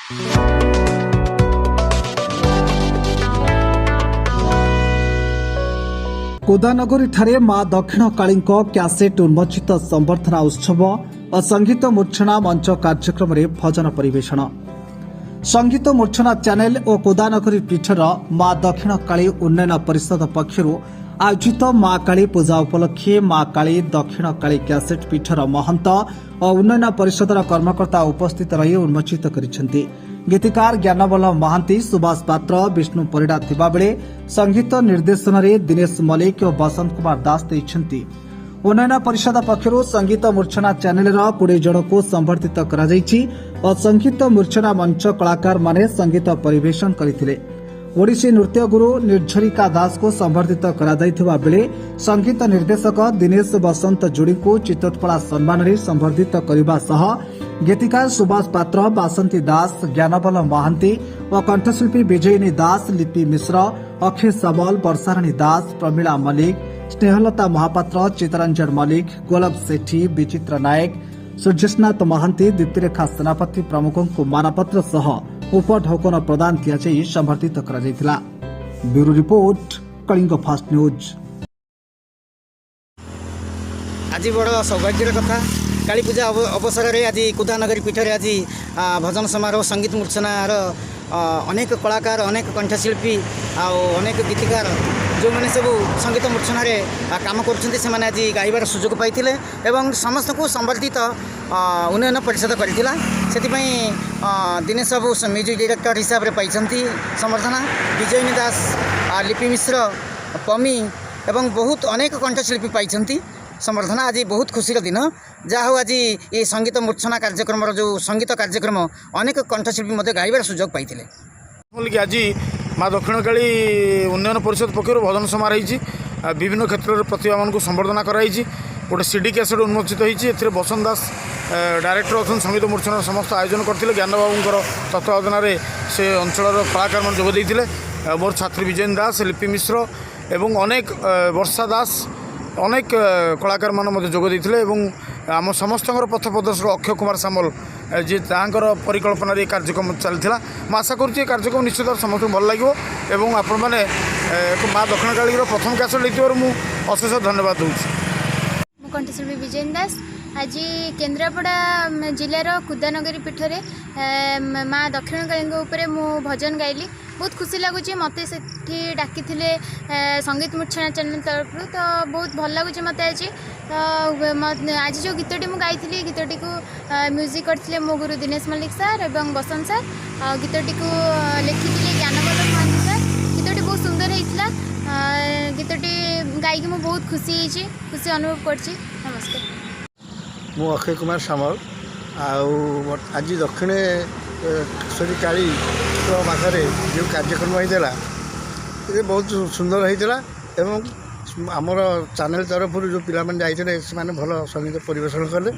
कोदानगरी ठारे मां दक्षिण काली क्यासेट उन्मोचित संबर्धना उत्सव और संगीत मूर्छना मंच कार्यक्रम में भजन परिवेषण। संगीत मूर्छना चैनल और कोदानगरी पीठर मां दक्षिण काली उन्नयन परिषद पक्षर आयोजित मां काली पूजा उपलक्षे मां काली दक्षिण काली क्यासेट पीठर महंत और उन्नयन परिषद कर्मकर्ता उपस्थित रही उन्मोचित करिसेंती। गीतिकार ज्ञानबल्लभ महांती, सुभाष पात्र, विष्णु परिड़ा थिबा बेले संगीत निर्देशन में दिनेश मल्लिक और बसंत कुमार दास देइछंती। उन्नयन परिषद पक्षर संगीत मूर्छना चैनल 20 जन को संबर्धित करा जायछि और संगीत मूर्छना मंच कलाकार माने संगीत परिवेषण करथिले। ओडिसी नृत्य गुरु निर्झरिका दास को संबर्धित करा जायथिबा बेले संगीत निर्देशक दिनेश बसंत जोड़ी को चित्तोत्पला सम्मान में संबर्धित करने सह गीतिकार सुभाष पात्र, बासंती दास, ज्ञानबल्लभ महांती और कंठशिल्पी विजयिनी दास, लिपि मिश्र, अक्षय सामल, वर्षाराणी दास, प्रमीला मल्लिक, स्नेहलता महापात्र, चितरंजन मल्लिक, गोलभ सेठी, विचित्र नायक, सूर्यस्नाथ महांती, दीप्तिरेखा सेनापति प्रमुखों को मानपत्र सह उपढौकन प्रदान किया संबर्धित करा जायथिला। Bureau report, Kalinga fast news. आज बड़ सौभाग्यर कथा काली पूजा अवसर में आज कोदानगरी पीठ में आज भजन समारोह संगीत मूर्छनार अनेक कलाकार, अनेक कंठशिल्पी अनेक गीतिकार जो मैंने सब संगीत मूर्छना काम कर आज गाइबार सुजोग पाई एवं समस्त को संबर्धित उन्नयन परिषद करथिला। सेतिपई दिनेश बाबू म्यूजिक डायरेक्टर हिसाब से पाई संबर्धना, विजयिनी दास, लिपि मिश्र, पमी एवं बहुत अनेक कंठशिल्पी पाई संबर्धना। आज बहुत खुशी दिन जहा हो आज ये संगीत मूर्छना कार्यक्रम जो संगीत कार्यक्रम अनेक कंठशिल्पी मध्य गाइबार सुजोग पाई आज माँ दक्षिण काली उन्नयन परिषद पक्षर भजन समारोह विभिन्न क्षेत्र में प्रतिभा मान को संबर्धना कराई। गोटे सीडी कैसेट उन्मोचित होती बसंत दास डायरेक्टर अच्छा संगीत मूर्छना समस्त आयोजन करते ज्ञानबाबूर तत्वावधान से अंचल कलाकार मान जोगदे मोर छात्री विजयन दास, लिपि मिश्र एवं अनेक वर्षा दास अनेक कलाकार मान जोग देते आम समस्त पथ प्रदर्शक अक्षय कुमार सामल जी परिकल्पना कार्यक्रम चलता। मैं आशा करुँच कार्यक्रम निश्चित समस्त भल लगे और आपण मैंने माँ दक्षिण काली प्रथम कैसेट लेते मुझे अशेष धन्यवाद दूसरी। कंठशिल्पी विजयन दास आज केन्द्रापड़ा जिलार कोदानगरी पीठ में माँ दक्षिण काली मु भजन गाइली। बहुत खुशी लगुच मत से डाकी संगीत मूर्छना चैनल तरफ तो बहुत भल लगुच मत आज। तो आज जो गीतटी मुझे गाई गीतटी को म्यूजिक करते मो गुरु दिनेश मल्लिक सर और बसंत सर। गीतटी को लिखी ज्ञानबल्लभ महांती सर। गीतटी बहुत सुंदर होता। गीतटी गायकी मुझे बहुत खुशी अनुभव कर। नमस्कार। मु अक्षय कुमार सामल आज दक्षिणेश्वरी काली पाखे जो कार्यक्रम होता ये बहुत सुंदर होता एवं आमर चैनल तरफ जो पिला जाते भल संगीत परिवेषण कले।